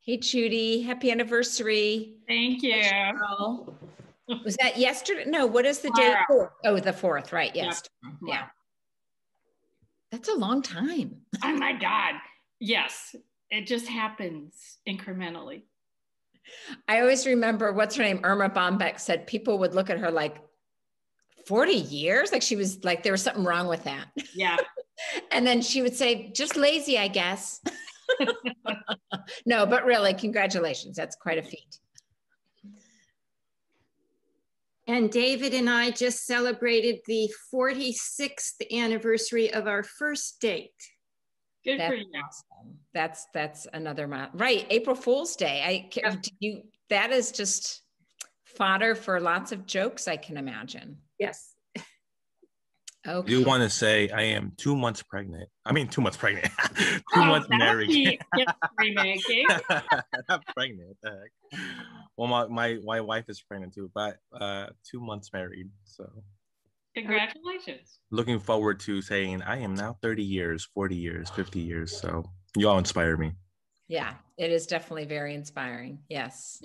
Hey, Judy, happy anniversary. Thank you. Oh, was that yesterday? No, what is the date? Tomorrow. Oh, the 4th, right? Yep. Yes. Yeah. Tomorrow. That's a long time. Oh my God. Yes. It just happens incrementally. I always remember, what's her name? Irma Bombeck said people would look at her like 40 years. Like she was like, there was something wrong with that. Yeah. And then she would say, just lazy, I guess. No, but really, congratulations. That's quite a feat. And David and I just celebrated the 46th anniversary of our first date. Good That's for you. awesome. That's another month. Right. April Fool's Day. That is just fodder for lots of jokes, I can imagine. Yes. Okay. I do want to say I am 2 months pregnant. I mean, 2 months pregnant. 2 months married. Not pregnant. What the heck? Well, my wife is pregnant too, but 2 months married. So congratulations. Looking forward to saying I am now 30 years, 40 years, 50 years. So you all inspire me. Yeah, it is definitely very inspiring. Yes.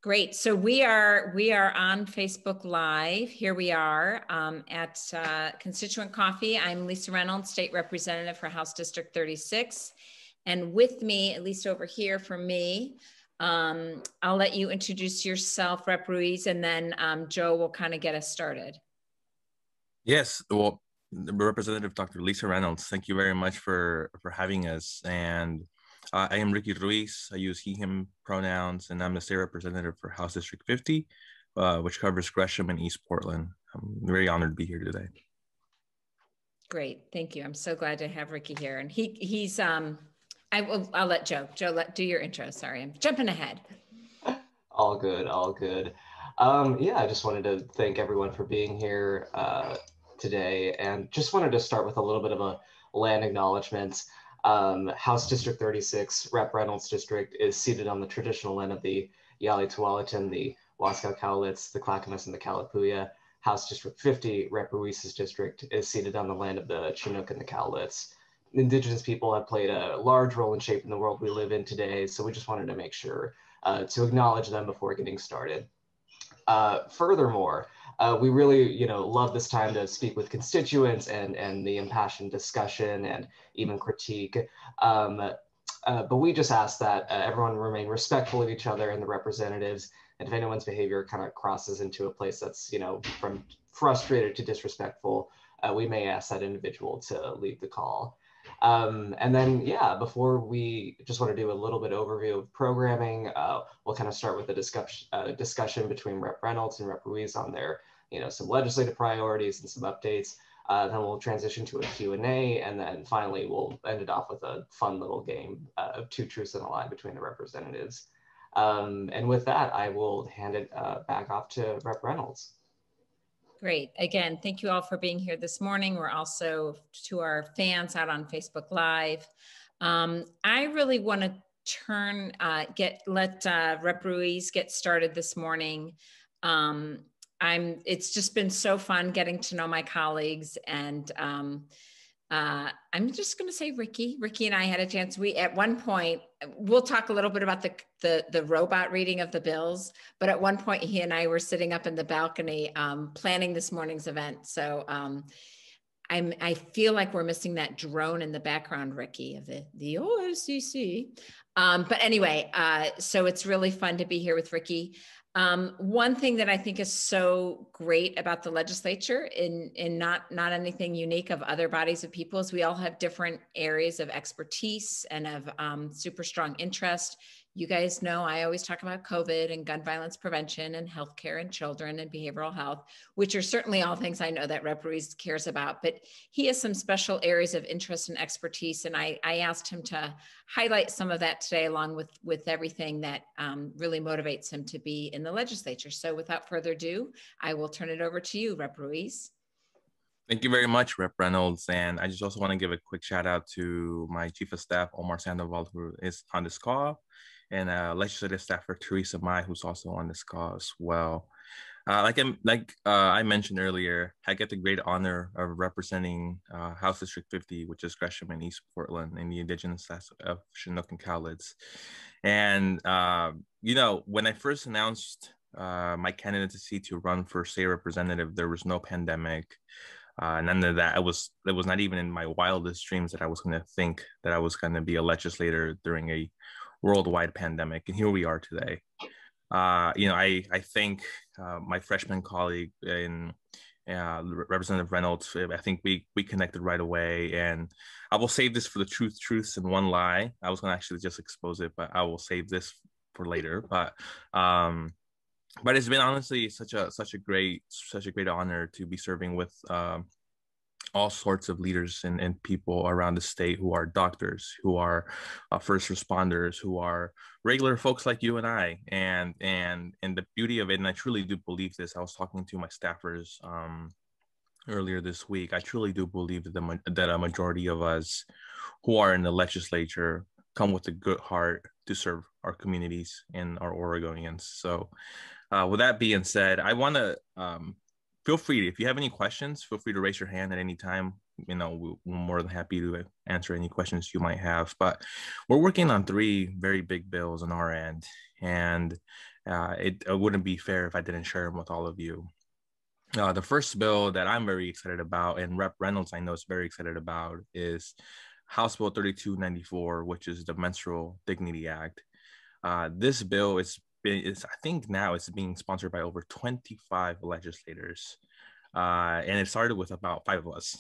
Great. So we are on Facebook Live. Here we are at Constituent Coffee. I'm Lisa Reynolds, State Representative for House District 36. And with me, at least over here for me, I'll let you introduce yourself, Rep. Ruiz, and then Joe will kind of get us started. Yes, well, Representative Dr. Lisa Reynolds, thank you very much for having us. And I am Ricki Ruiz. I use he, him pronouns, and I'm the state representative for House District 50, which covers Gresham and East Portland. I'm very honored to be here today. Great, thank you. I'm so glad to have Ricki here. And he's, I'll let Joe do your intro. Sorry, I'm jumping ahead. All good. Yeah, I just wanted to thank everyone for being here today, and just wanted to start with a little bit of a land acknowledgement. House District 36, Rep. Reynolds District, is seated on the traditional land of the Yali Tualatin, the Wasco Cowlitz, the Clackamas, and the Kalapuya. House District 50, Rep. Ruiz's district, is seated on the land of the Chinook and the Cowlitz. Indigenous people have played a large role in shaping the world we live in today, so we just wanted to make sure to acknowledge them before getting started. Furthermore, we really, love this time to speak with constituents and the impassioned discussion and even critique. But we just ask that everyone remain respectful of each other and the representatives. And if anyone's behavior kind of crosses into a place that's, from frustrated to disrespectful, we may ask that individual to leave the call. And then, before we just want to do a little bit overview of programming, we'll kind of start with a discussion between Rep. Reynolds and Rep. Ruiz on their, some legislative priorities and some updates. Then we'll transition to a Q&A, and then finally we'll end it off with a fun little game of two truths and a lie between the representatives. And with that, I will hand it back off to Rep. Reynolds. Great. Again, thank you all for being here this morning. We're also to our fans out on Facebook Live. I really want to let Rep. Ruiz get started this morning. It's just been so fun getting to know my colleagues, and I'm just going to say Ricki and I had a chance. We, at one point, we'll talk a little bit about the robot reading of the bills, but at one point he and I were sitting up in the balcony planning this morning's event. So I feel like we're missing that drone in the background, Ricki, of the OFCC. But anyway, so it's really fun to be here with Ricki. One thing that I think is so great about the legislature, in not anything unique of other bodies of people, is we all have different areas of expertise and of super strong interest. You guys know I always talk about COVID and gun violence prevention and healthcare and children and behavioral health, which are certainly all things I know that Rep. Ruiz cares about, but he has some special areas of interest and expertise. And I asked him to highlight some of that today, along with everything that really motivates him to be in the legislature. So without further ado, I will turn it over to you, Rep. Ruiz. Thank you very much, Rep. Reynolds. And I just also want to give a quick shout out to my Chief of Staff, Omar Sandoval, who is on this call, and legislative staffer Teresa Mai, who's also on this call as well. I mentioned earlier, I get the great honor of representing House District 50, which is Gresham and East Portland, in the Indigenous class of Chinook and Cowlitz. And when I first announced my candidacy to run for state representative, there was no pandemic. None of that. It was not even in my wildest dreams that I was going to think that I was going to be a legislator during a worldwide pandemic, and here we are today. I thank my freshman colleague in Representative Reynolds. I think we connected right away, and I will save this for the truths and one lie. I was going to actually just expose it, but I will save this for later. But it's been honestly such a great honor to be serving with all sorts of leaders and people around the state who are doctors, who are first responders, who are regular folks like you and I. And the beauty of it, and I truly do believe this, I was talking to my staffers earlier this week, I truly do believe that a majority of us who are in the legislature come with a good heart to serve our communities and our Oregonians. So with that being said, I want to feel free, if you have any questions, feel free to raise your hand at any time. We're more than happy to answer any questions you might have. But we're working on 3 very big bills on our end, and it wouldn't be fair if I didn't share them with all of you. The first bill that I'm very excited about, and Rep. Reynolds I know is very excited about, is House Bill 3294, which is the Menstrual Dignity Act. This bill I think now it's being sponsored by over 25 legislators. And it started with about 5 of us.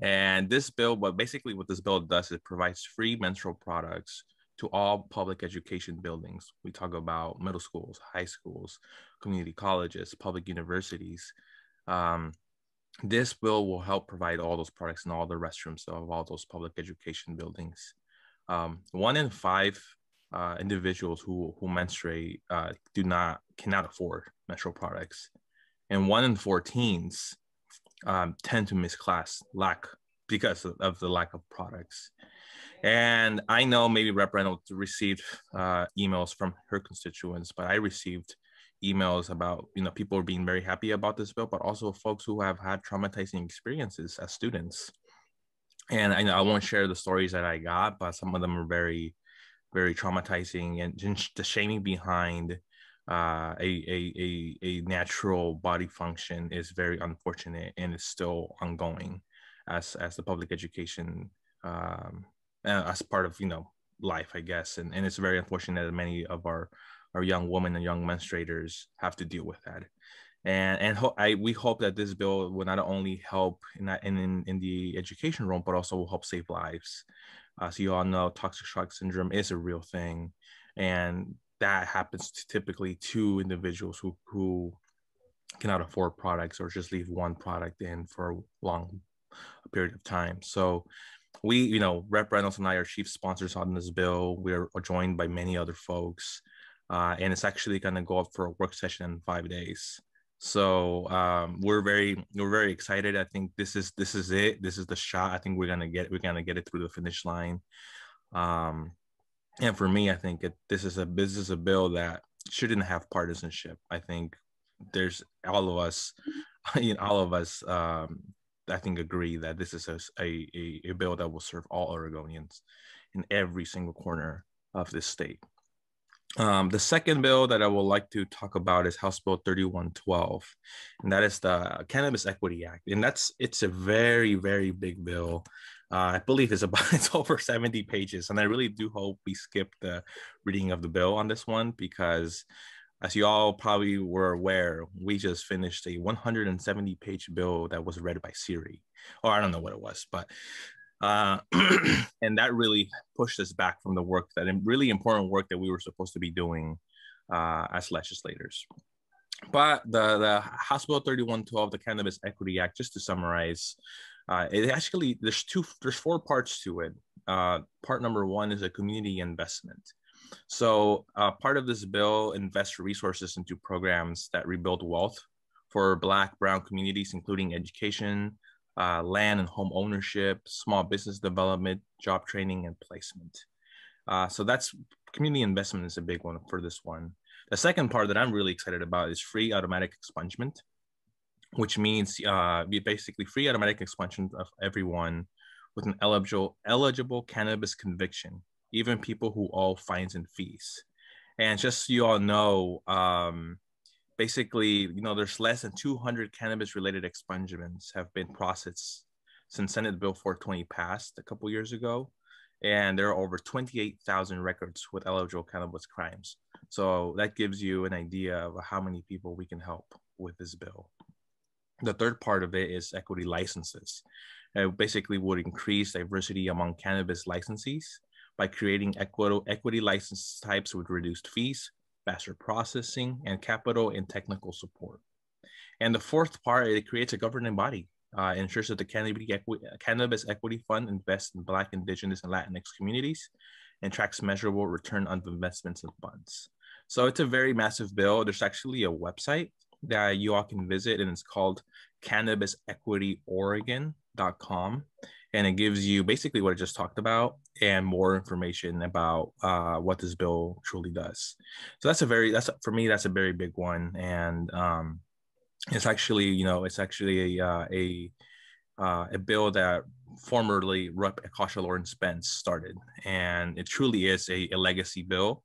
And this bill, what this bill does is it provides free menstrual products to all public education buildings. We talk about middle schools, high schools, community colleges, public universities. This bill will help provide all those products in all the restrooms of all those public education buildings. 1 in 5 individuals who menstruate cannot afford menstrual products, and 1 in 4 teens tend to miss class because of the lack of products. And I know maybe Rep. Reynolds received emails from her constituents, but I received emails about people being very happy about this bill, but also folks who have had traumatizing experiences as students. And I won't share the stories that I got, but some of them are very, very traumatizing, and the shaming behind a natural body function is very unfortunate, and is still ongoing as the public education as part of life, I guess, and it's very unfortunate that many of our young women and young menstruators have to deal with that. And we hope that this bill will not only help in the education realm, but also will help save lives. So you all know toxic shock syndrome is a real thing, and that happens typically to individuals who cannot afford products or just leave one product in for a long period of time. So we, Rep. Reynolds and I are chief sponsors on this bill. We're joined by many other folks, and it's actually going to go up for a work session in 5 days. So we're very excited. I think this is it. This is the shot. I think we're gonna get it through the finish line. And for me, I think this is a bill that shouldn't have partisanship. I think there's all of us, I think agree that this is a bill that will serve all Oregonians in every single corner of this state. The second bill that I would like to talk about is House Bill 3112, and that is the Cannabis Equity Act. And it's a very, very big bill. I believe it's over 70 pages, and I really do hope we skip the reading of the bill on this one, because as you all probably were aware, we just finished a 170-page bill that was read by Siri, or I don't know what it was, but and that really pushed us back from the work, that really important work that we were supposed to be doing as legislators. But the House Bill 3112, the Cannabis Equity Act, just to summarize, there's 4 parts to it. Part number 1 is a community investment. So part of this bill invests resources into programs that rebuild wealth for Black, Brown communities, including education, land and home ownership, small business development, job training, and placement. So that's community investment is a big one for this one. The second part that I'm really excited about is free automatic expungement, which means basically free automatic expungement of everyone with an eligible cannabis conviction, even people who owe fines and fees. And just so you all know, basically, there's less than 200 cannabis-related expungements have been processed since Senate Bill 420 passed a couple years ago. And there are over 28,000 records with eligible cannabis crimes. So that gives you an idea of how many people we can help with this bill. The third part of it is equity licenses. It basically would increase diversity among cannabis licensees by creating equity license types with reduced fees, faster processing, and capital and technical support. And the fourth part, it creates a governing body. Ensures that the Cannabis Equity Fund invests in Black, Indigenous, and Latinx communities and tracks measurable return on investments and funds. So it's a very massive bill. There's actually a website that you all can visit, and it's called cannabisequityoregon.com. And it gives you basically what I just talked about and more information about what this bill truly does. So for me, that's a very big one. And it's actually, a bill that formerly Rep. Akasha Lawrence Spence started, and it truly is a legacy bill.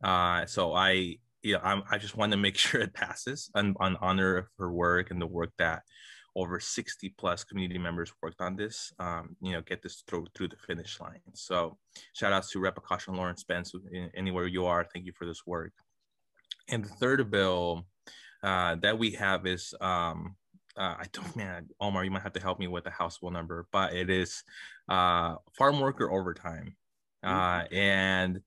So I just want to make sure it passes on honor of her work and the work that over 60 plus community members worked on this, get this through the finish line. So shout outs to Rep. Akasha Lawrence Spence, anywhere you are, thank you for this work. And the third bill that we have is, Omar, you might have to help me with the House bill number, but it is farm worker overtime. And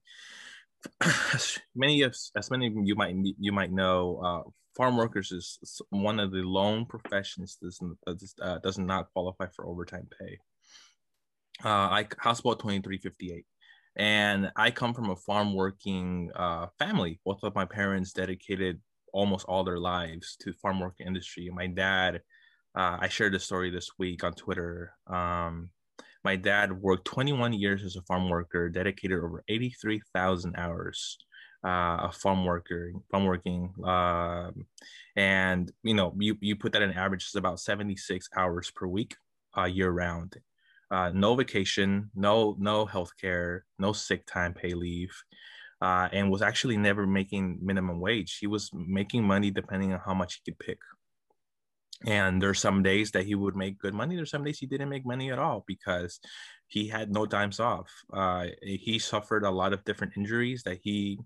as many of you might know, farm workers is one of the lone professions that does not qualify for overtime pay. House Bill 2358. And I come from a farm working family. Both of my parents dedicated almost all their lives to farm work industry. My dad, I shared this story this week on Twitter. My dad worked 21 years as a farm worker, dedicated over 83,000 hours of farm working. And you put that in average, it's about 76 hours per week, year round. No vacation, no healthcare, no sick time pay leave. And was actually never making minimum wage. He was making money depending on how much he could pick. And there's some days that he would make good money. There's some days he didn't make money at all because he had no times off. He suffered a lot of different injuries that he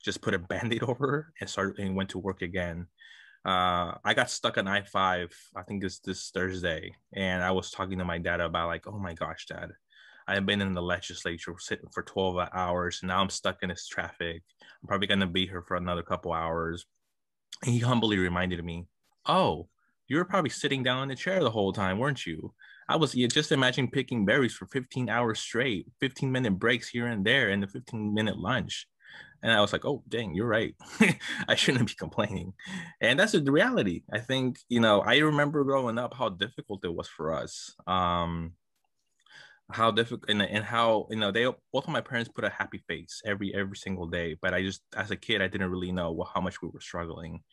just put a Band-Aid over and went to work again. I got stuck on I-5, I think this Thursday. And I was talking to my dad about like, oh my gosh, Dad, I've been in the legislature sitting for 12 hours. And now I'm stuck in this traffic. I'm probably going to be here for another couple hours. And he humbly reminded me, oh, you were probably sitting down in the chair the whole time, weren't you? Just imagine picking berries for 15 hours straight, 15-minute breaks here and there, and a 15-minute lunch. And I was like, oh, dang, you're right. I shouldn't be complaining. And that's the reality. I think, I remember growing up how difficult it was for us. How difficult and how, both of my parents put a happy face every single day. But as a kid, I didn't really know how much we were struggling.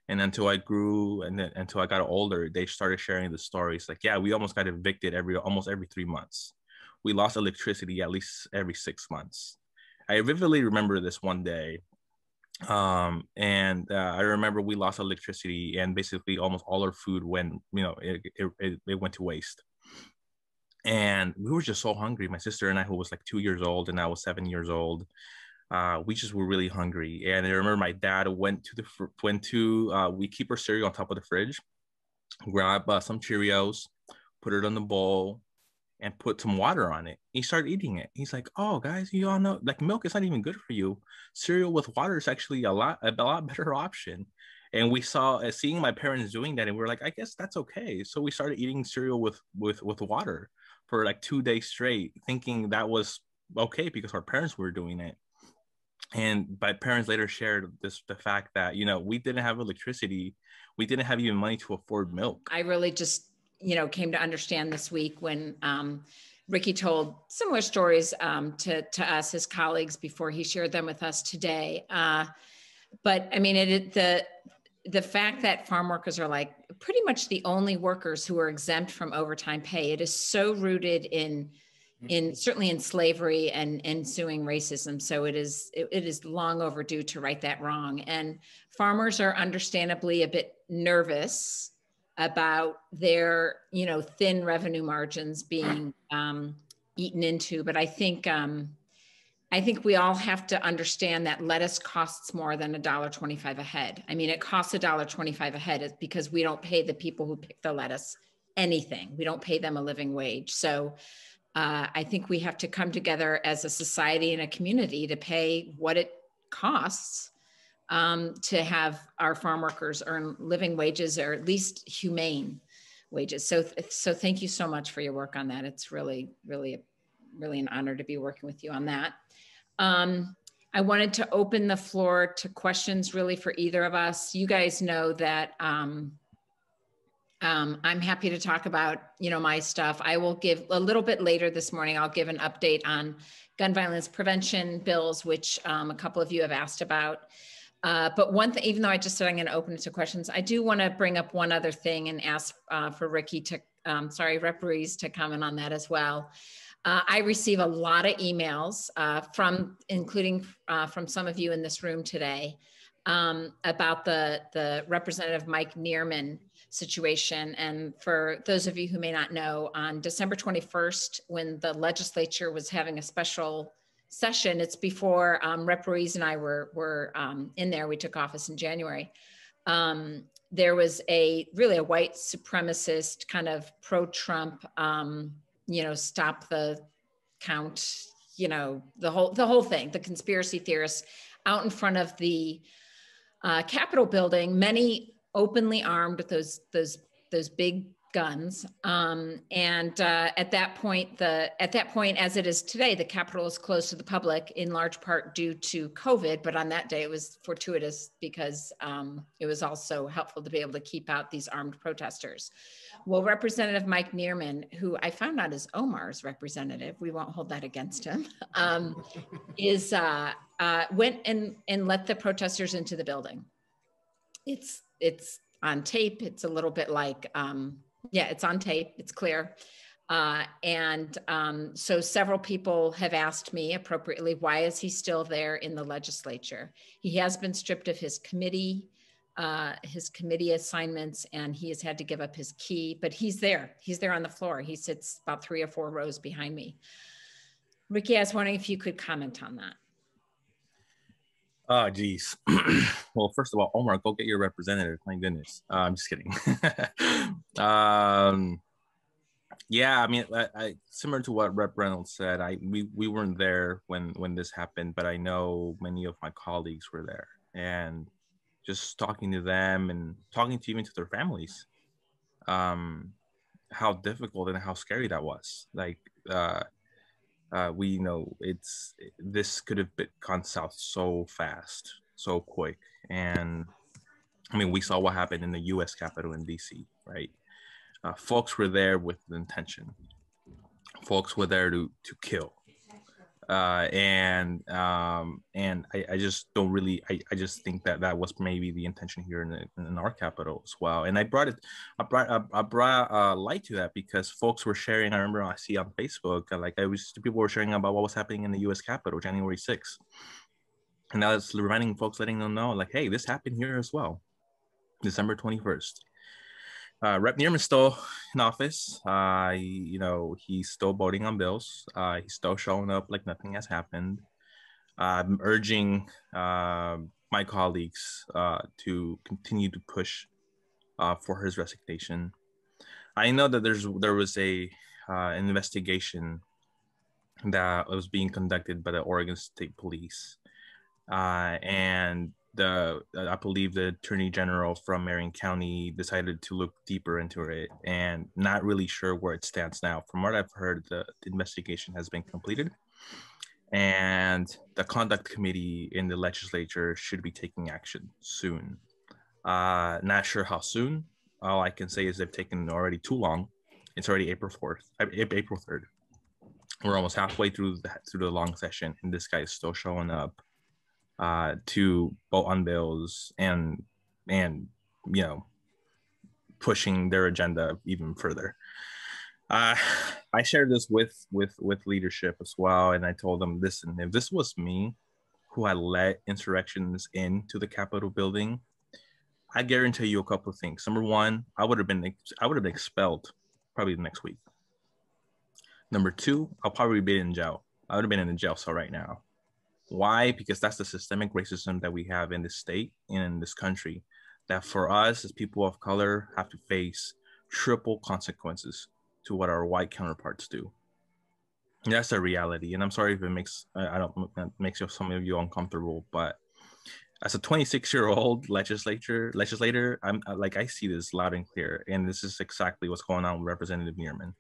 And until I grew and then until I got older, they started sharing the stories. Like, yeah, we almost got evicted almost every 3 months. We lost electricity at least every 6 months. I vividly remember this one day. I remember we lost electricity and basically almost all our food went, it went to waste. And we were just so hungry. My sister and I, who was like 2 years old and I was 7 years old, we just were really hungry. And I remember my dad we keep our cereal on top of the fridge, grab some Cheerios, put it on the bowl, and put some water on it. He started eating it. He's like, oh, guys, you all know, like, milk is not even good for you. Cereal with water is actually a lot better option. And we seeing my parents doing that, and we were like, I guess that's okay. So we started eating cereal with water for like 2 days straight, thinking that was okay because our parents were doing it. And my parents later shared the fact that, we didn't have electricity. We didn't have even money to afford milk. I really just, came to understand this week when Ricki told similar stories to us, his colleagues, before he shared them with us today. but I mean, the fact that farm workers are like pretty much the only workers who are exempt from overtime pay, it is so rooted in certainly in slavery and ensuing racism. So it is long overdue to right that wrong. And farmers are understandably a bit nervous about their, thin revenue margins being eaten into. But I think we all have to understand that lettuce costs more than $1.25 a head. I mean, it costs $1.25 a head because we don't pay the people who pick the lettuce anything. We don't pay them a living wage. So I think we have to come together as a society and a community to pay what it costs to have our farm workers earn living wages, or at least humane wages. So thank you so much for your work on that. It's really, really, really an honor to be working with you on that. I wanted to open the floor to questions really for either of us. You guys know that I'm happy to talk about, my stuff. I will give a little bit later this morning, I'll give an update on gun violence prevention bills, which a couple of you have asked about. But one thing, even though I just said I'm going to open it to questions, I do want to bring up one other thing and ask for Ricki to, Rep Ruiz to comment on that as well. I receive a lot of emails including from some of you in this room today about the Representative Mike Neerman situation. And for those of you who may not know, on December 21st, when the legislature was having a special session, it's before Rep Ruiz and I were in there. We took office in January. There was really a white supremacist kind of pro-Trump, stop the count, the whole thing, the conspiracy theorists out in front of the Capitol building, many openly armed with those big guns. At that point, as it is today, the Capitol is closed to the public in large part due to COVID. But on that day, it was fortuitous because it was also helpful to be able to keep out these armed protesters. Well, Representative Mike Neerman, who I found out is Omar's representative, we won't hold that against him, went and let the protesters into the building. It's on tape. It's a little bit like, it's on tape. It's clear. So several people have asked me appropriately, why is he still there in the legislature? He has been stripped of his committee assignments, and he has had to give up his key, but he's there. He's there on the floor. He sits about 3 or 4 rows behind me. Ricki, I was wondering if you could comment on that. Oh, geez. Well, first of all, Omar, go get your representative. My goodness. I'm just kidding. Yeah, I mean, I similar to what Rep Reynolds said, we weren't there when this happened, but I know many of my colleagues were there, and just talking to them and talking to even to their families, how difficult and how scary that was. Like, we know this could have gone south so fast, so quick. And I mean, we saw what happened in the U.S. Capitol in D.C., right? Folks were there with an intention. Folks were there to kill. And I just don't really, I just think that was maybe the intention here in our Capitol as well. And I brought light to that because folks were sharing. I remember I see on Facebook, people were sharing about what was happening in the U.S. Capitol January 6th. And I was reminding folks, letting them know, like, hey, this happened here as well, December 21st. Rep Neerman's still in office. He's still voting on bills. He's still showing up like nothing has happened. I'm urging my colleagues to continue to push for his resignation. I know that there was an investigation that was being conducted by the Oregon State Police, and I believe the Attorney General from Marion County decided to look deeper into it, and not really sure where it stands now. From what I've heard, the investigation has been completed, and the conduct committee in the legislature should be taking action soon. Not sure how soon. All I can say is they've taken already too long. It's already April 3rd. We're almost halfway through the long session, and this guy is still showing up to vote on bills and pushing their agenda even further. I shared this with leadership as well, and I told them, listen, if this was me who had led insurrections into the Capitol building, I guarantee you a couple of things. Number one, I would have been expelled probably the next week. Number two, I'll probably be in jail. I would have been in a jail cell right now. Why? Because that's the systemic racism that we have in this state and in this country, that for us as people of color have to face triple consequences to what our white counterparts do. And that's the reality. And I'm sorry if it makes some of you uncomfortable, but as a 26-year-old legislator, I see this loud and clear, and this is exactly what's going on with Representative Neerman.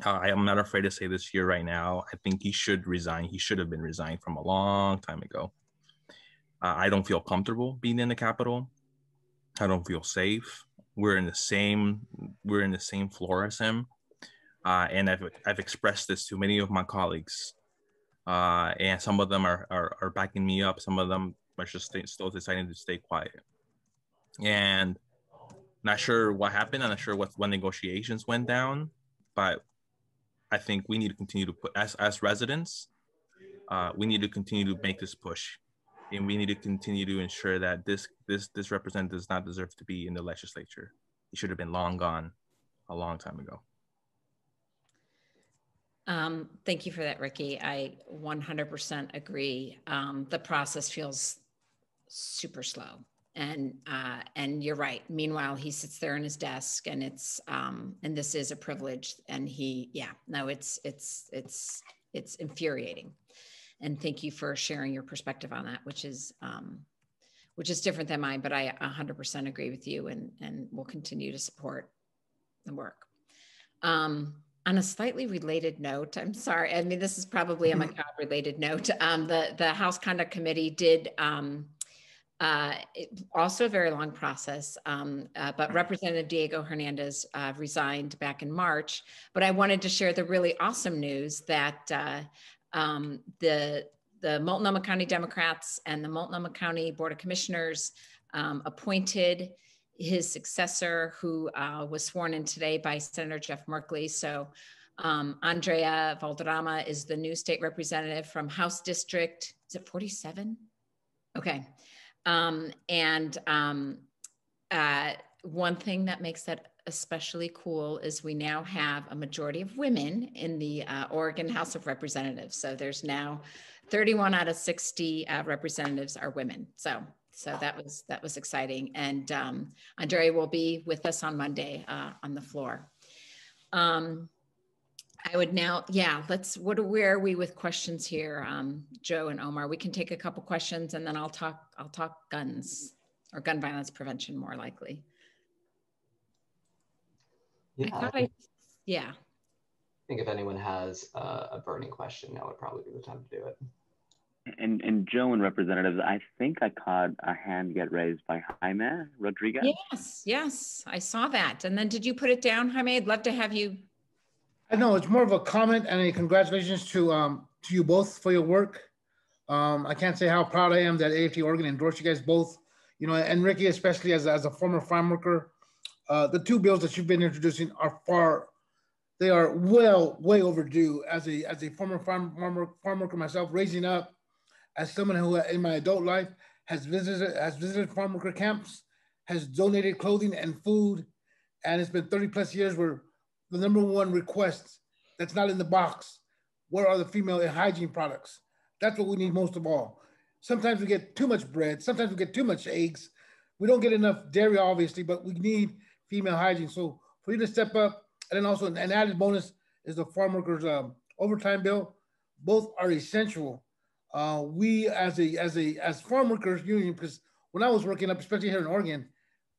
I am not afraid to say this here right now. I think he should resign. He should have been resigned from a long time ago. I don't feel comfortable being in the Capitol. I don't feel safe. We're in the same floor as him, and I've expressed this to many of my colleagues, and some of them are backing me up. Some of them are just still deciding to stay quiet. And not sure what happened. I'm not sure what negotiations went down, but I think we need to continue to put, as residents, we need to continue to make this push, and we need to continue to ensure that this representative does not deserve to be in the legislature. He should have been long gone a long time ago. Thank you for that, Ricki. I 100% agree. The process feels super slow, and you're right. Meanwhile, he sits there in his desk, and it's and this is a privilege, and it's infuriating. And thank you for sharing your perspective on that, which is different than mine, but I 100% agree with you, and will continue to support the work. On a slightly related note, I'm sorry, I mean, this is probably a macabre related note. The House Conduct Committee did also a very long process, but Representative Diego Hernandez resigned back in March. But I wanted to share the really awesome news that the Multnomah County Democrats and the Multnomah County Board of Commissioners appointed his successor, who was sworn in today by Senator Jeff Merkley. So Andrea Valderrama is the new state representative from House District, is it 47? Okay. One thing that makes that especially cool is we now have a majority of women in the Oregon House of Representatives. So there's now 31 out of 60 representatives are women. So that was exciting. And Andrea will be with us on Monday on the floor. I would now, where are we with questions here? Joe and Omar, we can take a couple questions, and then I'll talk guns, or gun violence prevention more likely. Yeah. I think if anyone has a burning question, now would probably be the time to do it. And Joe and representatives, I think I caught a hand get raised by Jaime Rodriguez. Yes, I saw that. And then did you put it down, Jaime? I'd love to have you. I know it's more of a comment and a congratulations to you both for your work. I can't say how proud I am that AFT Oregon endorsed you guys both, and Ricki, especially as a former farm worker. The two bills that you've been introducing are way overdue. As a former farm worker myself, raising up, as someone who in my adult life has visited farm worker camps, has donated clothing and food, and it's been 30 plus years where the number one request that's not in the box, where are the female hygiene products? That's what we need most of all. Sometimes we get too much bread, sometimes we get too much eggs. We don't get enough dairy, obviously, but we need female hygiene. So for you to step up, and then also an added bonus is the farm workers overtime bill. Both are essential. We as farm workers union, because when I was working up, especially here in Oregon,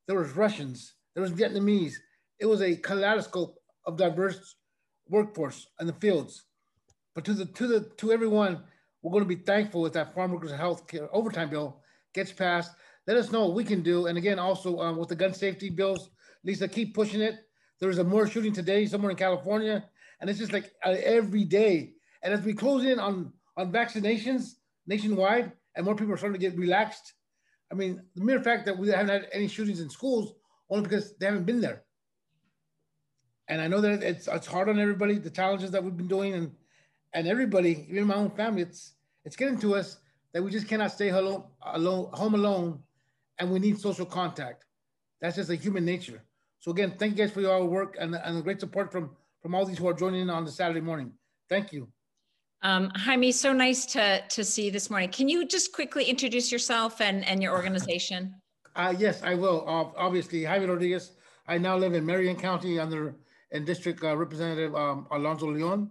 there was Russians, there was Vietnamese. It was a kaleidoscope of diverse workforce in the fields. But to everyone, we're going to be thankful if that farm workers health care overtime bill gets passed. Let us know what we can do. And again, also with the gun safety bills, Lisa, keep pushing it. There was a more shooting today somewhere in California, and it's just like every day. And as we close in on vaccinations nationwide, and more people are starting to get relaxed. I mean, the mere fact that we haven't had any shootings in schools only because they haven't been there. And I know that it's hard on everybody, the challenges that we've been doing, and everybody, even my own family, it's getting to us that we just cannot stay home alone, and we need social contact. That's just a human nature. So again, thank you guys for your work and the great support from all these who are joining in on the Saturday morning. Thank you. Jaime, so nice to see you this morning. Can you just quickly introduce yourself and your organization? Yes, I will. Obviously, Jaime Rodriguez. I now live in Marion County in District Representative Alonso Leon.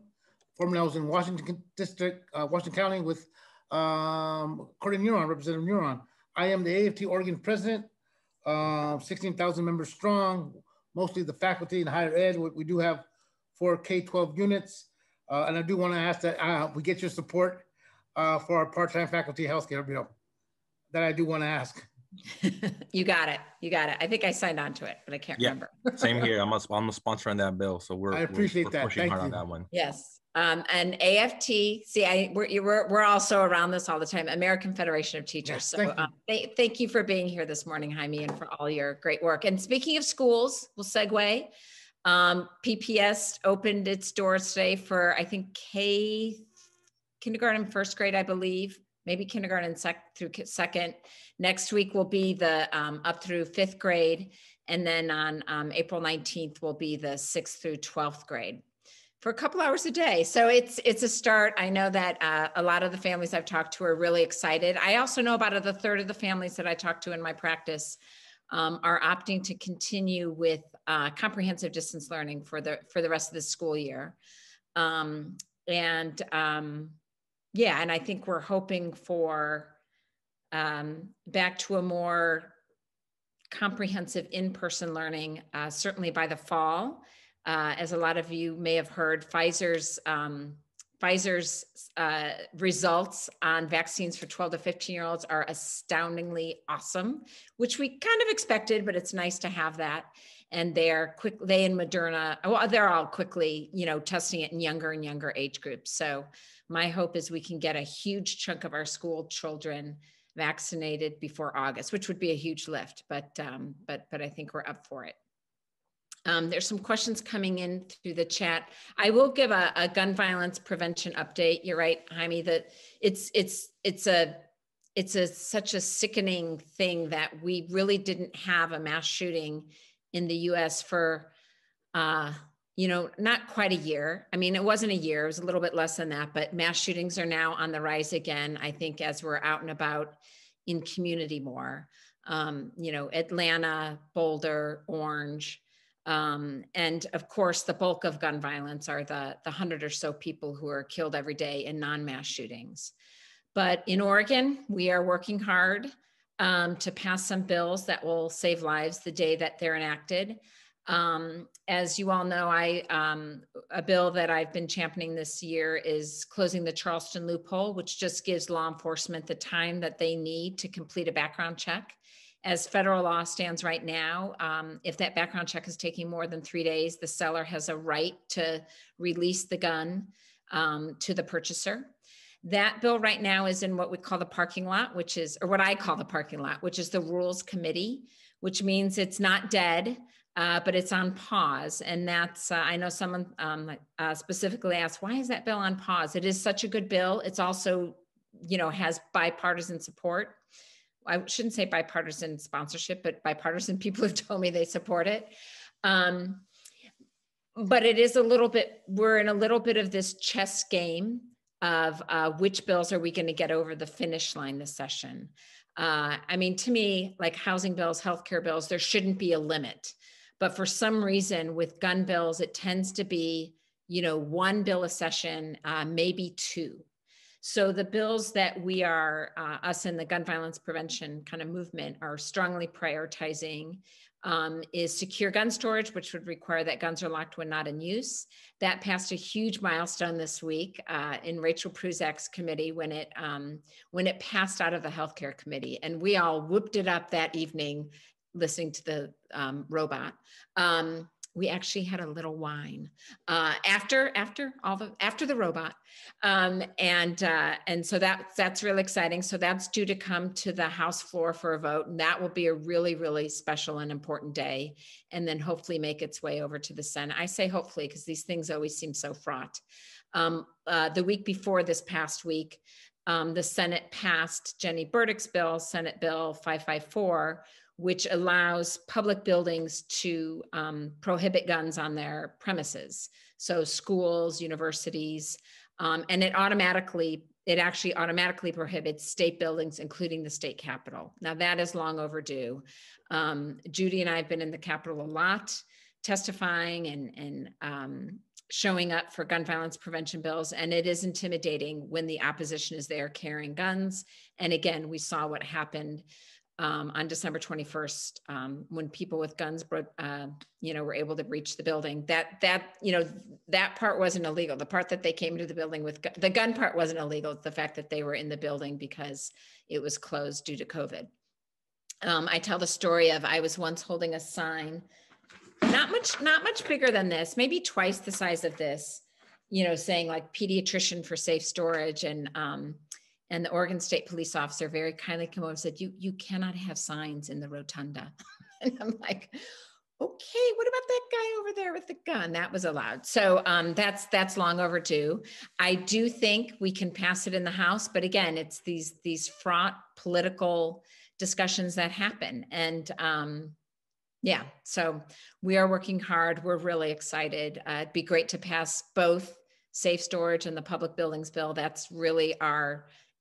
Formerly, I was in Washington District, Washington County with Corey Neuron, Representative Neuron. I am the AFT Oregon president, 16,000 members strong, mostly the faculty and higher ed. We do have 4 K-12 units. And I do want to ask that we get your support for our part-time faculty healthcare bill. That I do want to ask. You got it. You got it. I think I signed on to it, but I can't remember. Same here. I'm a sponsor on that bill, so I appreciate we're that. pushing Thank hard you. on that one. Yes. And AFT. See, we're also around this all the time. American Federation of Teachers. Yes, so thank you for being here this morning, Jaime, and for all your great work. And speaking of schools, we'll segue. PPS opened its doors today for, I think, kindergarten, first grade, I believe, maybe kindergarten through second. Next week will be the up through 5th grade. And then on April 19th will be the 6th through 12th grade for a couple hours a day. So it's a start. I know that a lot of the families I've talked to are really excited. I also know about a third of the families that I talk to in my practice are opting to continue with comprehensive distance learning for the rest of the school year. Yeah, and I think we're hoping for back to a more comprehensive in-person learning, certainly by the fall. As a lot of you may have heard, Pfizer's results on vaccines for 12 to 15-year-olds are astoundingly awesome, which we kind of expected, but it's nice to have that. And they and Moderna, well, they're all quickly, testing it in younger and younger age groups. So my hope is we can get a huge chunk of our school children vaccinated before August, which would be a huge lift, but I think we're up for it. There's some questions coming in through the chat. I will give a gun violence prevention update. You're right, Jaime, that it's such a sickening thing that we really didn't have a mass shooting in the US for, not quite a year. I mean, it wasn't a year, it was a little bit less than that, but mass shootings are now on the rise again, I think, as we're out and about in community more. Atlanta, Boulder, Orange, and of course, the bulk of gun violence are the 100 or so people who are killed every day in non-mass shootings. But in Oregon, we are working hard to pass some bills that will save lives the day that they're enacted. As you all know, a bill that I've been championing this year is closing the Charleston loophole, which just gives law enforcement the time that they need to complete a background check. As federal law stands right now, if that background check is taking more than 3 days, the seller has a right to release the gun to the purchaser. That bill right now is in what we call the parking lot, or what I call the parking lot, which is the Rules Committee, which means it's not dead, but it's on pause. And that's, I know someone specifically asked, why is that bill on pause? It is such a good bill. It's also, has bipartisan support. I shouldn't say bipartisan sponsorship, but bipartisan people have told me they support it. But it is we're in a little bit of this chess game of which bills are we going to get over the finish line this session. I mean, to me, like housing bills, healthcare bills, there shouldn't be a limit. But for some reason with gun bills, it tends to be, one bill a session, maybe 2. So the bills that we are, us in the gun violence prevention kind of movement are strongly prioritizing is secure gun storage, which would require that guns are locked when not in use. That passed a huge milestone this week in Rachel Pruzak's committee when it passed out of the healthcare committee. And we all whooped it up that evening listening to the robot. we actually had a little wine after the robot, and so that's really exciting. So that's due to come to the House floor for a vote, and that will be a really, really special and important day, and then hopefully make its way over to the Senate. I say hopefully because these things always seem so fraught. The week before this past week, the Senate passed Jenny Burdick's bill, Senate Bill 554, which allows public buildings to prohibit guns on their premises. So schools, universities, and it actually automatically prohibits state buildings, including the state capitol. Now that is long overdue. Judy and I have been in the Capitol a lot, testifying and showing up for gun violence prevention bills. And it is intimidating when the opposition is there carrying guns. And again, we saw what happened on December 21st, when people with guns, were able to breach the building. That part wasn't illegal. The part that they came into the building with, the gun part wasn't illegal. It's the fact that they were in the building because it was closed due to COVID. I tell the story of, I was once holding a sign, not much bigger than this, maybe twice the size of this, saying like pediatrician for safe storage, and the Oregon State police officer very kindly came over and said, you cannot have signs in the rotunda. And I'm like, okay, what about that guy over there with the gun? That was allowed. So that's long overdue. I do think we can pass it in the House, but again, it's these fraught political discussions that happen. And yeah, so we are working hard. We're really excited. It'd be great to pass both safe storage and the public buildings bill. That's really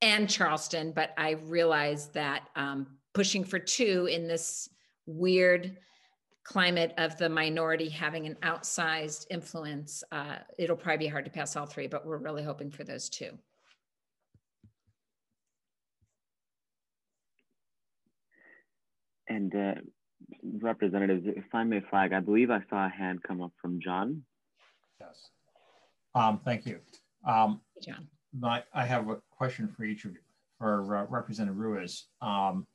and Charleston, but I realize that pushing for two in this weird climate of the minority having an outsized influence, it'll probably be hard to pass all three, but we're really hoping for those two. And representatives, if I may flag, I believe I saw a hand come up from John. Yes. Thank you. John. I have a question for each of you, for Representative Ruiz. Can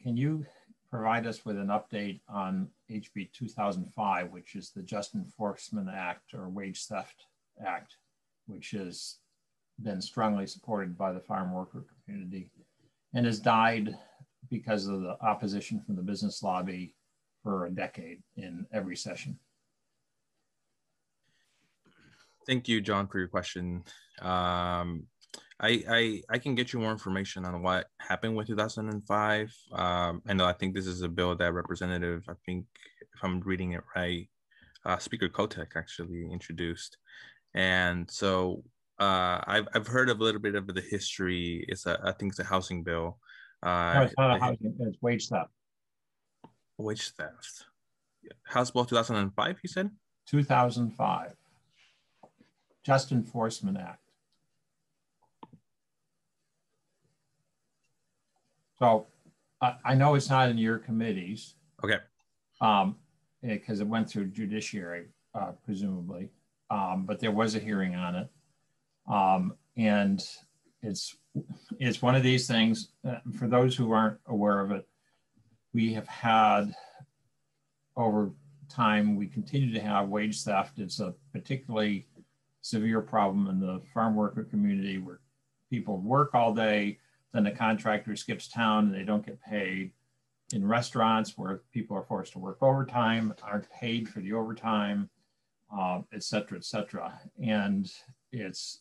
you provide us with an update on HB 2005, which is the Just Enforcement Act or Wage Theft Act, which has been strongly supported by the farm worker community and has died because of the opposition from the business lobby for a decade in every session? Thank you, John, for your question. I can get you more information on what happened with 2005. I think this is a bill that Representative, I think if I'm reading it right, Speaker Kotek actually introduced. And so I've heard of a little bit of the history. I think it's a housing bill. No, it's not a housing, it's wage theft. Wage theft. House Bill 2005, you said? 2005. Just Enforcement Act. So I know it's not in your committees. Okay. Because it went through judiciary, presumably, but there was a hearing on it. And it's one of these things, for those who aren't aware of it, we have had over time, we continue to have wage theft. It's a particularly severe problem in the farm worker community where people work all day, then the contractor skips town and they don't get paid. In restaurants where people are forced to work overtime, aren't paid for the overtime, et cetera, et cetera. And it's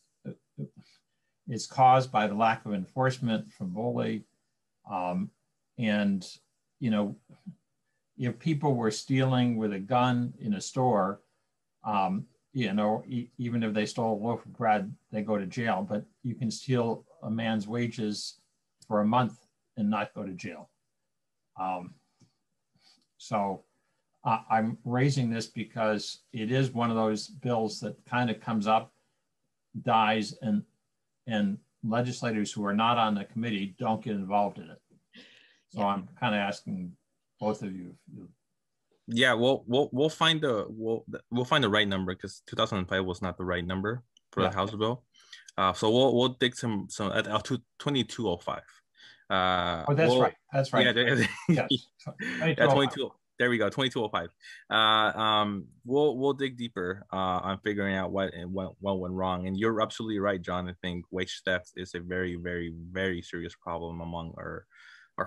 caused by the lack of enforcement from BOLI. And, if people were stealing with a gun in a store, even if they stole a loaf of bread, they go to jail, but you can steal a man's wages for a month and not go to jail. So I'm raising this because it is one of those bills that kind of comes up, dies, and legislators who are not on the committee don't get involved in it. So yeah. I'm kind of asking both of you. Yeah, we'll find the right number because 2005 was not the right number for the House bill. So we'll dig some at 2205. That's right. That's right. Yeah, yes. yeah, 2205. There we go, 2205. We'll dig deeper on figuring out what went wrong. And you're absolutely right, John. I think wage theft is a very, very, very serious problem among our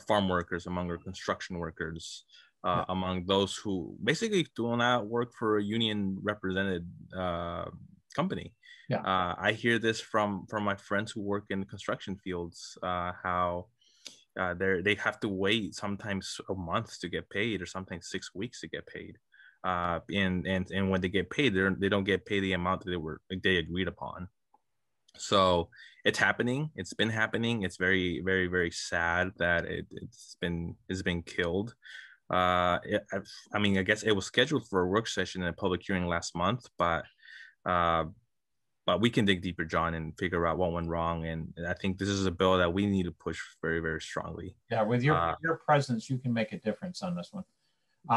farm workers, among our construction workers, among those who basically do not work for a union represented company. Yeah. I hear this from my friends who work in construction fields, how they have to wait sometimes a month to get paid, or sometimes 6 weeks to get paid. And when they get paid, they don't get paid the amount that they agreed upon. So it's happening. It's been happening. It's very, very, very sad that it's been killed. I mean, I guess it was scheduled for a work session and a public hearing last month, but we can dig deeper, John, and figure out what went wrong. And I think this is a bill that we need to push very, very strongly. Yeah, with your presence, you can make a difference on this one.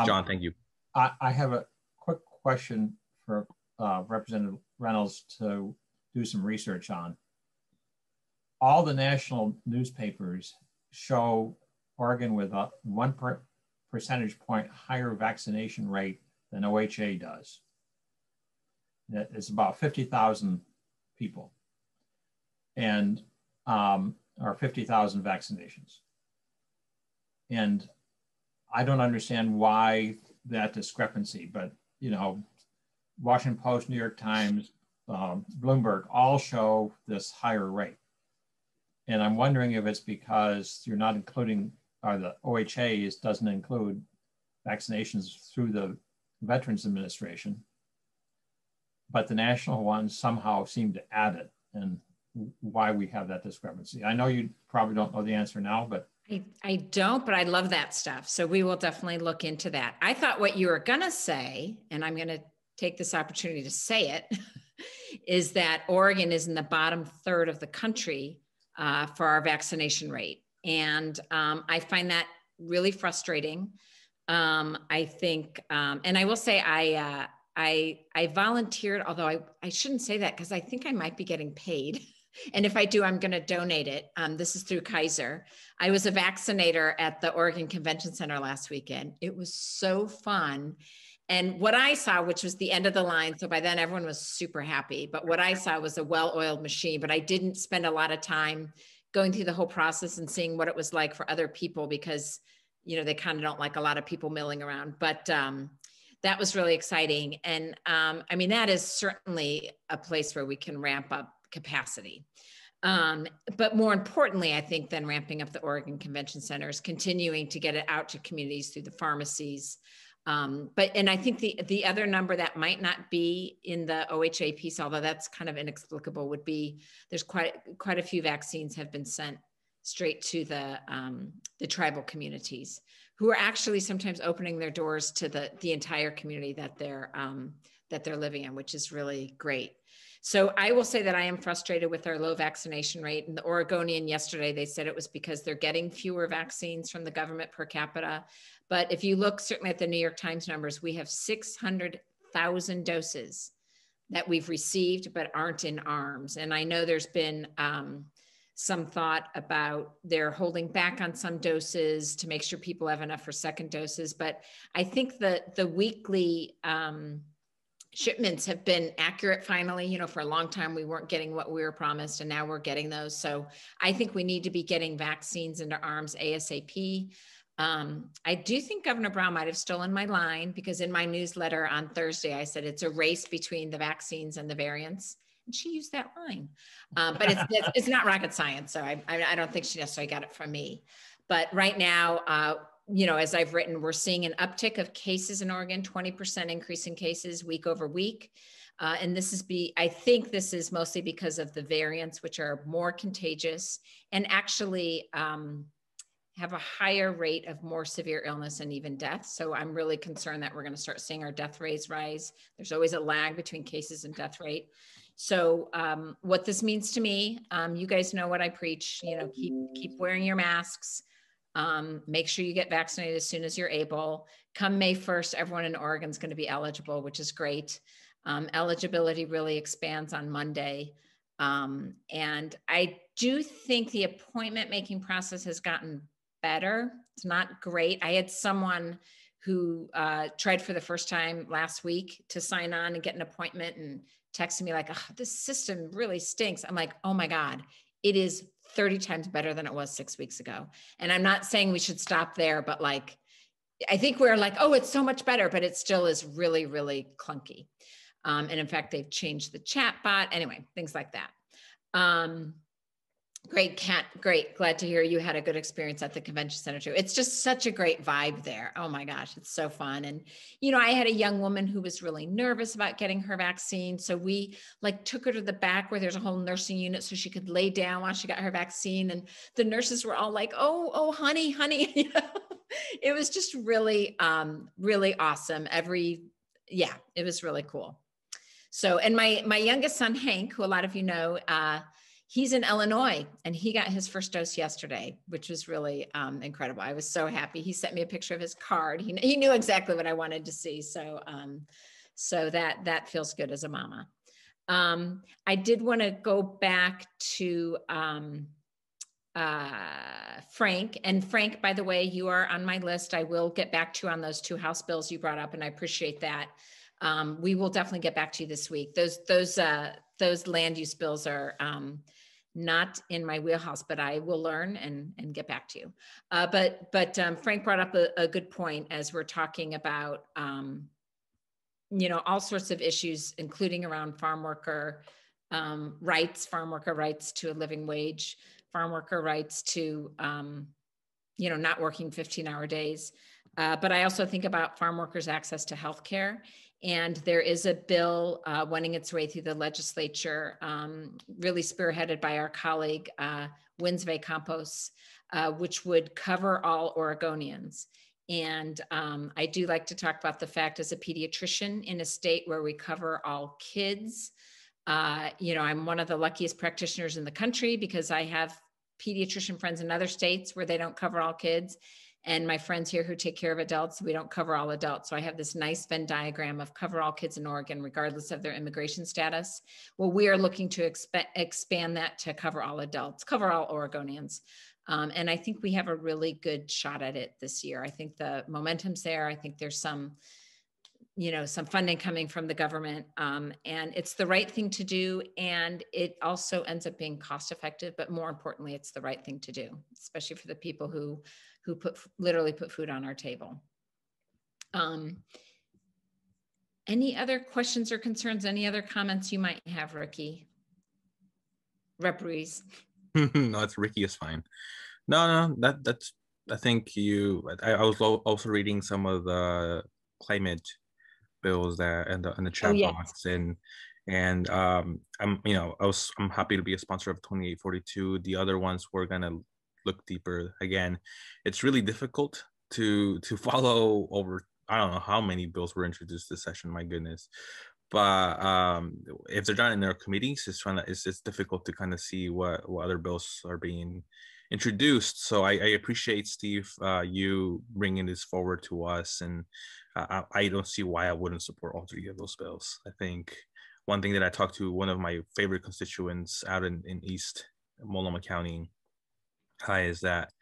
John, thank you. I have a quick question for Representative Reynolds to do some research on. All the national newspapers show Oregon with a 1 percentage point higher vaccination rate than OHA does. It's about 50,000 people, and or 50,000 vaccinations. And I don't understand why that discrepancy, but you know, Washington Post, New York Times, Bloomberg all show this higher rate. And I'm wondering if it's because you're not including, or the OHA doesn't include vaccinations through the Veterans Administration, but the national ones somehow seem to add it, and why we have that discrepancy. I know you probably don't know the answer now, but I don't, but I love that stuff. So we will definitely look into that. I thought what you were gonna say, and I'm gonna take this opportunity to say it, is that Oregon is in the bottom third of the country for our vaccination rate. And I find that really frustrating. I think, and I will say I volunteered, although I shouldn't say that because I think I might be getting paid. And if I do, I'm going to donate it. This is through Kaiser. I was a vaccinator at the Oregon Convention Center last weekend. It was so fun. And what I saw, which was the end of the line, so by then everyone was super happy, but what I saw was a well-oiled machine, but I didn't spend a lot of time going through the whole process and seeing what it was like for other people, because, you know, they kind of don't like a lot of people milling around. But that was really exciting. And I mean, that is certainly a place where we can ramp up capacity. But more importantly, I think than ramping up the Oregon Convention Centers, continuing to get it out to communities through the pharmacies. And I think the other number that might not be in the OHA piece, although that's kind of inexplicable, would be there's quite a few vaccines have been sent straight to the tribal communities, who are actually sometimes opening their doors to the entire community that they're living in, which is really great. So I will say that I am frustrated with our low vaccination rate. And the Oregonian yesterday, they said it was because they're getting fewer vaccines from the government per capita. But if you look certainly at the New York Times numbers, we have 600,000 doses that we've received but aren't in arms. And I know there's been some thought about they're holding back on some doses to make sure people have enough for second doses. But I think the weekly shipments have been accurate finally. You know, for a long time, we weren't getting what we were promised, and now we're getting those. So I think we need to be getting vaccines into arms ASAP. I do think Governor Brown might have stolen my line, because in my newsletter on Thursday, I said it's a race between the vaccines and the variants. And she used that line, but it's not rocket science. So I don't think she necessarily got it from me. But right now, you know, as I've written, we're seeing an uptick of cases in Oregon, 20% increase in cases week over week. And I think this is mostly because of the variants, which are more contagious and actually have a higher rate of more severe illness and even death. So I'm really concerned that we're going to start seeing our death rates rise. There's always a lag between cases and death rate. So what this means to me, you guys know what I preach, you know, keep wearing your masks. Make sure you get vaccinated as soon as you're able. Come May 1st, everyone in Oregon is going to be eligible, which is great. Eligibility really expands on Monday. And I do think the appointment making process has gotten better. It's not great. I had someone who tried for the first time last week to sign on and get an appointment and texted me like, oh, this system really stinks. I'm like, oh my God, it is 30 times better than it was 6 weeks ago. And I'm not saying we should stop there, but like, I think we're like, oh, it's so much better, but it still is really, really clunky. And in fact, they've changed the chat bot. Anyway, things like that. Great, Kat. Great. Glad to hear you had a good experience at the convention center too. It's just such a great vibe there. Oh my gosh, it's so fun. And, you know, I had a young woman who was really nervous about getting her vaccine. So we like took her to the back where there's a whole nursing unit so she could lay down while she got her vaccine. And the nurses were all like, oh, honey. You know, it was just really, really awesome. Yeah, it was really cool. So, and my youngest son, Hank, who a lot of you know, he's in Illinois and he got his first dose yesterday, which was really incredible. I was so happy. He sent me a picture of his card. He knew exactly what I wanted to see. So, so that feels good as a mama. I did want to go back to Frank. And Frank, by the way, you are on my list. I will get back to you on those 2 House bills you brought up, and I appreciate that. We will definitely get back to you this week. Those land use bills are not in my wheelhouse, but I will learn and get back to you. But Frank brought up a good point as we're talking about, you know, all sorts of issues, including around farm worker rights to a living wage, farm worker rights to, you know, not working 15-hour days. But I also think about farm workers' access to healthcare. And there is a bill wending its way through the legislature, really spearheaded by our colleague, Winsve Campos, which would cover all Oregonians. And I do like to talk about the fact as a pediatrician in a state where we cover all kids, you know, I'm one of the luckiest practitioners in the country because I have pediatrician friends in other states where they don't cover all kids. And my friends here who take care of adults, we don't cover all adults. So I have this nice Venn diagram of cover all kids in Oregon, regardless of their immigration status. Well, we are looking to expand that to cover all adults, cover all Oregonians. And I think we have a really good shot at it this year. I think the momentum's there. I think there's some, you know, some funding coming from the government, and it's the right thing to do. And it also ends up being cost effective, but more importantly, it's the right thing to do, especially for the people who literally put food on our table. Any other questions or concerns? Any other comments you might have, Ricki? Rep Ruiz. No, it's Ricki is fine. No, that's. I think I was also reading some of the climate bills that in the chat box, and I'm happy to be a sponsor of 2842. The other ones we're gonna look deeper. Again, it's really difficult to follow over. I don't know how many bills were introduced this session. My goodness. But if they're done in their committees, it's difficult to kind of see what other bills are being introduced. So I appreciate, Steve, you bringing this forward to us, and I don't see why I wouldn't support all 3 of those bills. I think one thing that I talked to one of my favorite constituents out in East Multnomah County is that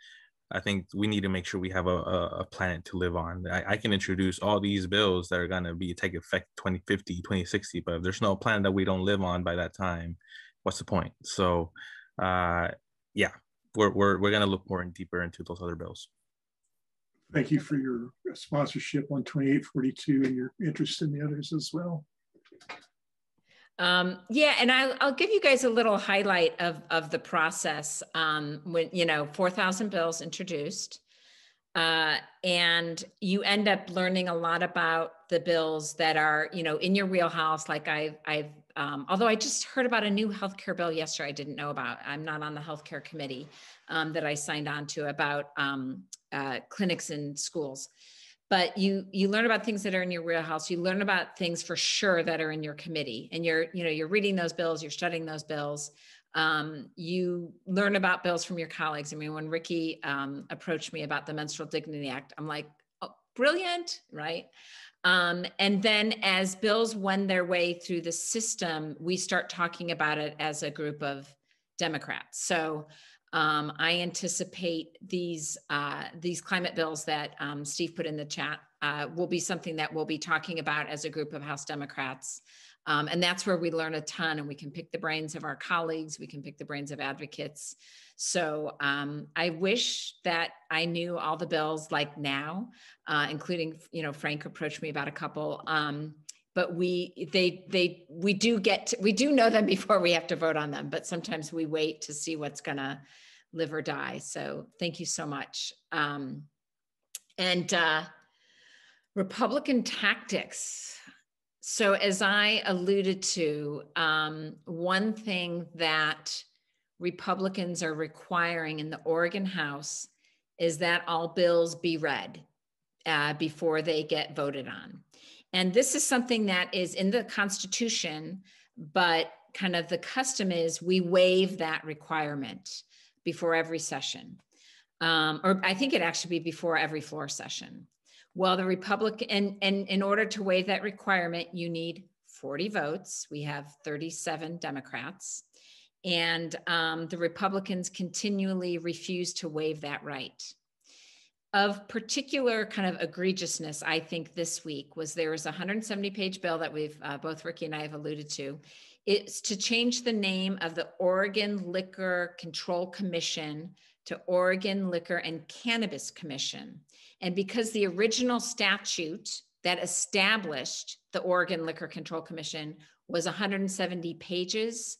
I think we need to make sure we have a planet to live on. I can introduce all these bills that are going to take effect 2050, 2060, but if there's no planet that we don't live on by that time, what's the point? So, yeah, we're going to look more and deeper into those other bills. Thank you for your sponsorship on 2842 and your interest in the others as well. Yeah, and I'll give you guys a little highlight of the process. When 4,000 bills introduced, and you end up learning a lot about the bills that are in your wheelhouse. Like I've although I just heard about a new healthcare bill yesterday I didn't know about. I'm not on the healthcare committee that I signed on to about clinics in schools. But you learn about things that are in your wheelhouse. You learn about things for sure that are in your committee, and you're reading those bills, you're studying those bills. You learn about bills from your colleagues. I mean, when Ricki approached me about the Menstrual Dignity Act, I'm like, oh, brilliant, right? And then as bills wend their way through the system, we start talking about it as a group of Democrats. So I anticipate these climate bills that Steve put in the chat will be something that we'll be talking about as a group of House Democrats. And that's where we learn a ton, and we can pick the brains of our colleagues. We can pick the brains of advocates. So I wish that I knew all the bills like now, including, Frank approached me about a couple. But we do know them before we have to vote on them, but sometimes we wait to see what's gonna live or die. So thank you so much. And Republican tactics. So as I alluded to, one thing that Republicans are requiring in the Oregon House is that all bills be read before they get voted on. And this is something that is in the Constitution, but kind of the custom is we waive that requirement before every session. Or I think it actually be before every floor session. Well, the Republican, and in order to waive that requirement, you need 40 votes. We have 37 Democrats. And the Republicans continually refuse to waive that right. Of particular kind of egregiousness, I think this week there was a 170-page bill that we've both Ricki and I have alluded to. It's to change the name of the Oregon Liquor Control Commission to Oregon Liquor and Cannabis Commission. And because the original statute that established the Oregon Liquor Control Commission was 170 pages,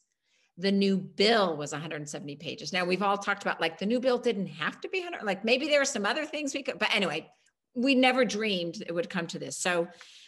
the new bill was 170 pages. Now we've all talked about like the new bill didn't have to be 100, like maybe there are some other things we could, but anyway, we never dreamed it would come to this. So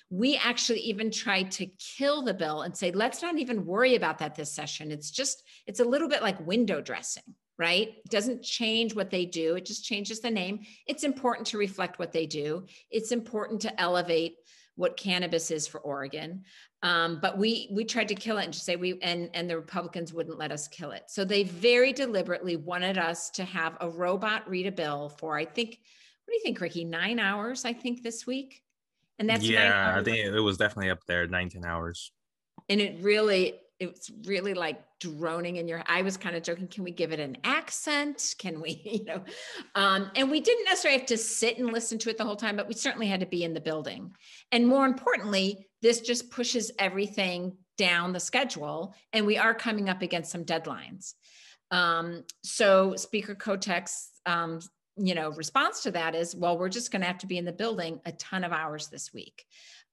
we actually even tried to kill the bill and say, let's not even worry about that this session. It's a little bit like window dressing, right? It doesn't change what they do. It just changes the name. It's important to reflect what they do. It's important to elevate what cannabis is for Oregon. But we tried to kill it and just say and the Republicans wouldn't let us kill it. So they very deliberately wanted us to have a robot read a bill for, I think, what do you think, Ricki? 9 hours, I think, this week. And that's I think it was definitely up there, 19 hours. And it's really like droning in your, I was kind of joking, can we give it an accent? Can we, and we didn't necessarily have to sit and listen to it the whole time, but we certainly had to be in the building. And more importantly, this just pushes everything down the schedule, and we are coming up against some deadlines. So Speaker Kotek's, response to that is, well, we're just going to have to be in the building a ton of hours this week.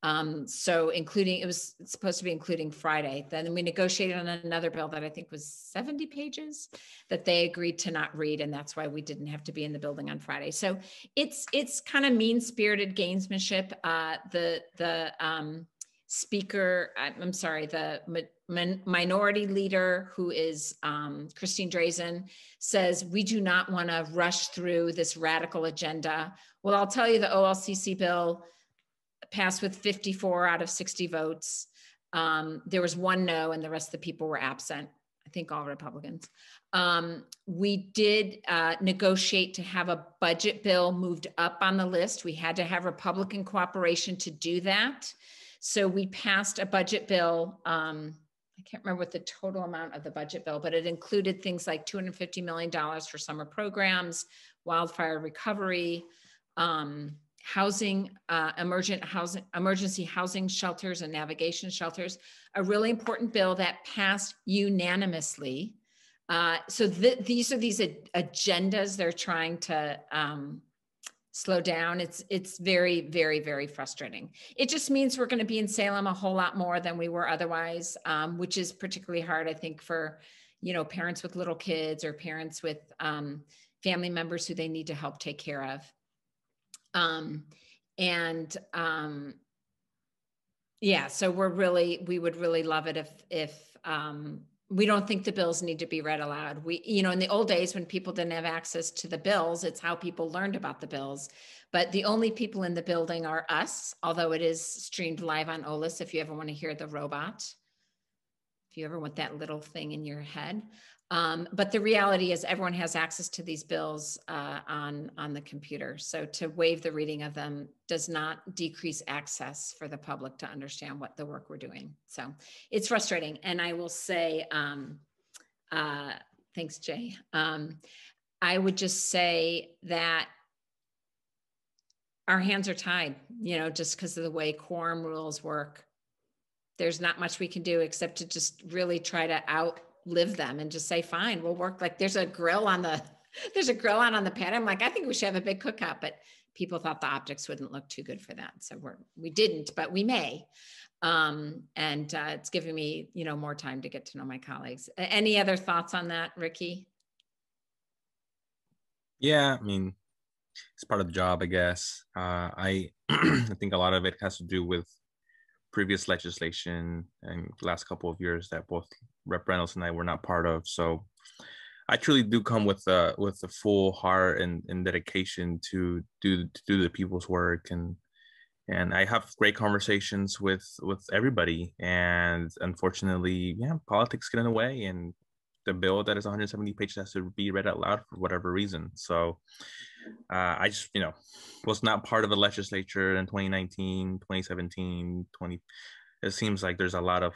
So it was supposed to be including Friday. Then we negotiated on another bill that I think was 70 pages that they agreed to not read. And that's why we didn't have to be in the building on Friday. So it's kind of mean-spirited gamesmanship. The speaker, I'm sorry, the minority leader, who is Christine Drazen, says, we do not want to rush through this radical agenda. Well, I'll tell you, the OLCC bill passed with 54 out of 60 votes. There was one no, and the rest of the people were absent. I think all Republicans. We did negotiate to have a budget bill moved up on the list. We had to have Republican cooperation to do that. So we passed a budget bill. I can't remember what the total amount of the budget bill, but it included things like $250 million for summer programs, wildfire recovery, housing, emergency housing shelters and navigation shelters, a really important bill that passed unanimously. So these are these agendas they're trying to slow down. It's very, very, very frustrating. It just means we're going to be in Salem a whole lot more than we were otherwise, which is particularly hard, I think, for parents with little kids or parents with family members who they need to help take care of. So we would really love it if we don't think the bills need to be read aloud. In the old days when people didn't have access to the bills, it's how people learned about the bills. But the only people in the building are us, although it is streamed live on OLIS if you ever want to hear the robot, if you ever want that little thing in your head. But the reality is everyone has access to these bills on the computer. So to waive the reading of them does not decrease access for the public to understand what the work we're doing. So it's frustrating. And I will say the Thanks, Jay. I would just say that our hands are tied, you know, just because of the way quorum rules work. There's not much we can do except to just really try to outlive them and just say, fine, we'll work. Like there's a grill on the pad. I'm like, I think we should have a big cookout, but people thought the optics wouldn't look too good for that. So we didn't, but we may. It's giving me, you know, more time to get to know my colleagues. Any other thoughts on that, Ricki? Yeah, I mean, it's part of the job, I guess. I I think a lot of it has to do with previous legislation and the last couple of years that both Rep. Reynolds and I were not part of. So I truly do come with a full heart and dedication to do the people's work, and I have great conversations with everybody. And unfortunately, yeah, politics get in the way, and the bill that is 170 pages has to be read out loud for whatever reason. So I just, you know, was not part of the legislature in 2019, 2017, it seems like there's a lot of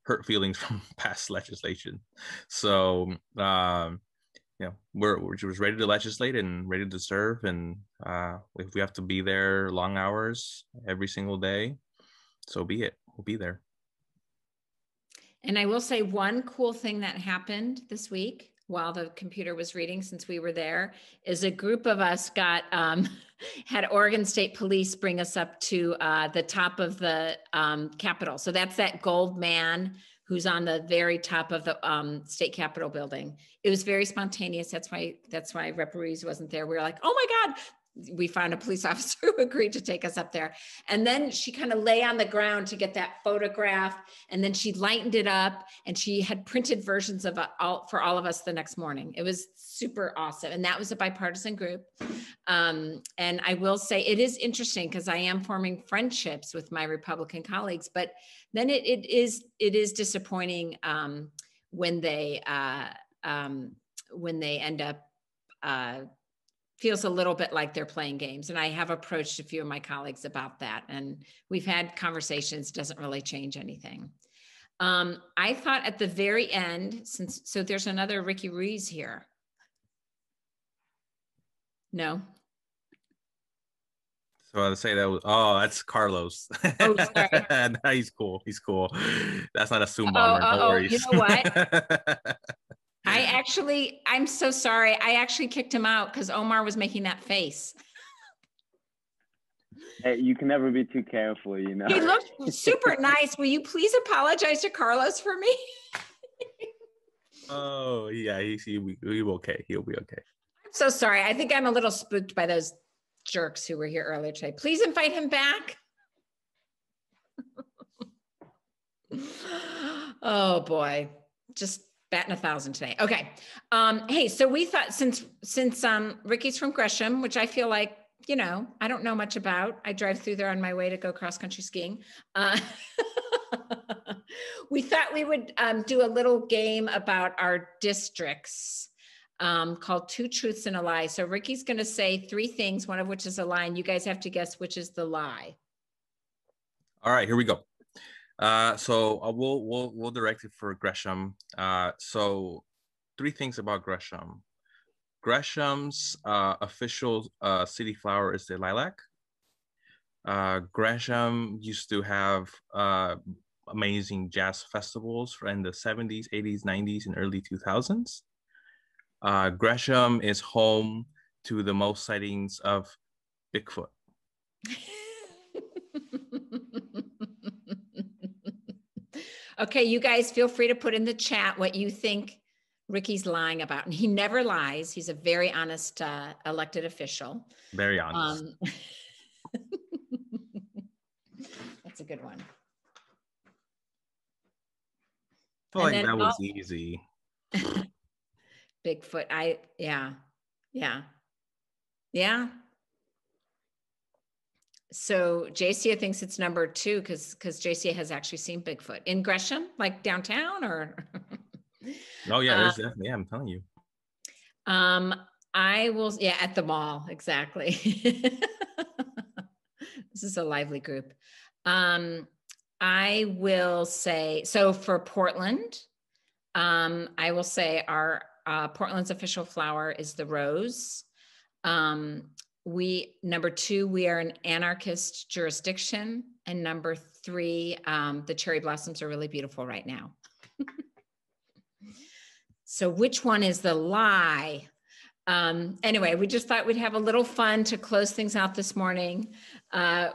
hurt feelings from past legislation. So, you know, we're just ready to legislate and ready to serve. And if we have to be there long hours every single day, so be it. We'll be there. And I will say one cool thing that happened this week while the computer was reading, since we were there, is a group of us got, had Oregon State Police bring us up to the top of the Capitol. So that's that gold man who's on the very top of the state Capitol building. It was very spontaneous. That's why Rep. Ruiz wasn't there. We were like, oh my God. We found a police officer who agreed to take us up there. And then she kind of lay on the ground to get that photograph. And then she lightened it up and she had printed versions of for all of us the next morning. It was super awesome. And that was a bipartisan group. And I will say it is interesting because I am forming friendships with my Republican colleagues, but then it is disappointing when they end up feels a little bit like they're playing games. And I have approached a few of my colleagues about that. And we've had conversations, doesn't really change anything. I thought at the very end, so there's another Ricki Ruiz here. No? So I'd say that was, that's Carlos. Oh, sorry. No, he's cool. He's cool. That's not a Zoom bomber. No worries. You know what? I'm so sorry. I actually kicked him out because Omar was making that face. Hey, you can never be too careful, you know. He looked super nice. Will you please apologize to Carlos for me? Oh, yeah, he'll be okay. He'll be okay. I'm so sorry. I think I'm a little spooked by those jerks who were here earlier today. Please invite him back. Oh boy, just batting 1,000 today. Okay. Hey, so we thought since Ricki's from Gresham, which I feel like, you know, I don't know much about. I drive through there on my way to go cross country skiing. We thought we would do a little game about our districts called Two Truths and a Lie. So Ricki's going to say 3 things, one of which is a lie, and you guys have to guess which is the lie. All right, here we go. So we'll direct it for Gresham. So 3 things about Gresham. Gresham's official city flower is the lilac. Gresham used to have amazing jazz festivals in the 70s, 80s, 90s, and early 2000s. Gresham is home to the most sightings of Bigfoot. Okay, you guys feel free to put in the chat what you think Ricki's lying about. And he never lies. He's a very honest elected official. Very honest. That's a good one. I feel like that was easy. Bigfoot. Yeah. So JCA thinks it's number 2 because JCA has actually seen Bigfoot in Gresham, like downtown, or. Oh yeah, there's definitely. Yeah, I'm telling you. I will. Yeah, at the mall, exactly. This is a lively group. I will say so for Portland. I will say our Portland's official flower is the rose. Number 2, we are an anarchist jurisdiction. And number 3, the cherry blossoms are really beautiful right now. So which one is the lie? Anyway, we just thought we'd have a little fun to close things out this morning.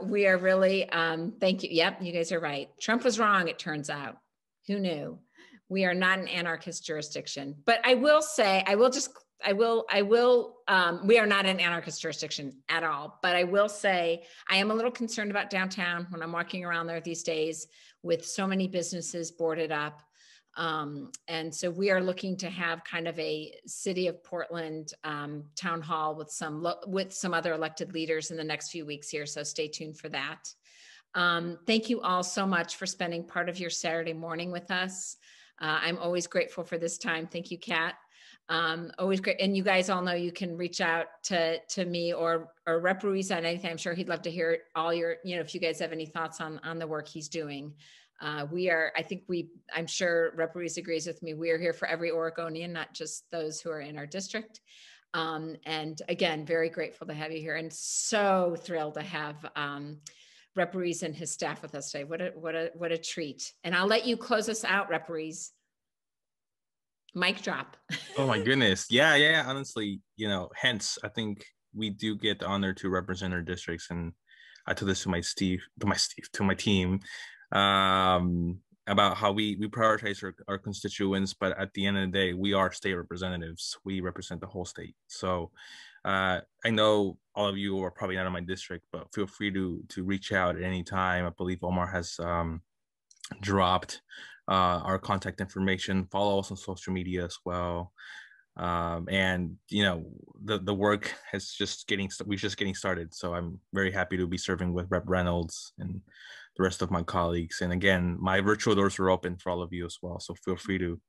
We are really, thank you. Yep, you guys are right. Trump was wrong, it turns out. Who knew? We are not an anarchist jurisdiction. But I will say, we are not an anarchist jurisdiction at all. But I will say, I am a little concerned about downtown when I'm walking around there these days with so many businesses boarded up. And so we are looking to have kind of a City of Portland town hall with some other elected leaders in the next few weeks here. So stay tuned for that. Thank you all so much for spending part of your Saturday morning with us. I'm always grateful for this time. Thank you, Kat. Always great. And you guys all know you can reach out to me or Rep Ruiz on anything. I'm sure he'd love to hear all your, if you guys have any thoughts on the work he's doing. I'm sure Rep Ruiz agrees with me. We are here for every Oregonian, not just those who are in our district. And again, very grateful to have you here and so thrilled to have Rep Ruiz and his staff with us today. What a treat. And I'll let you close us out, Rep Ruiz. Mic drop. Oh my goodness. Yeah. Honestly, hence I think we do get the honor to represent our districts. And I told this to my team. About how we prioritize our constituents, but at the end of the day, we are state representatives. We represent the whole state. So I know all of you are probably not in my district, but feel free to reach out at any time. I believe Omar has dropped our contact information. Follow us on social media as well. And the work we're just getting started. So I'm very happy to be serving with Rep Reynolds and the rest of my colleagues. And again, my virtual doors are open for all of you as well. So feel free to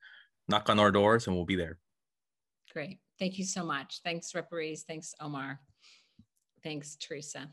knock on our doors and we'll be there. Great. Thank you so much. Thanks, Rep Ruiz. Thanks, Omar. Thanks, Teresa.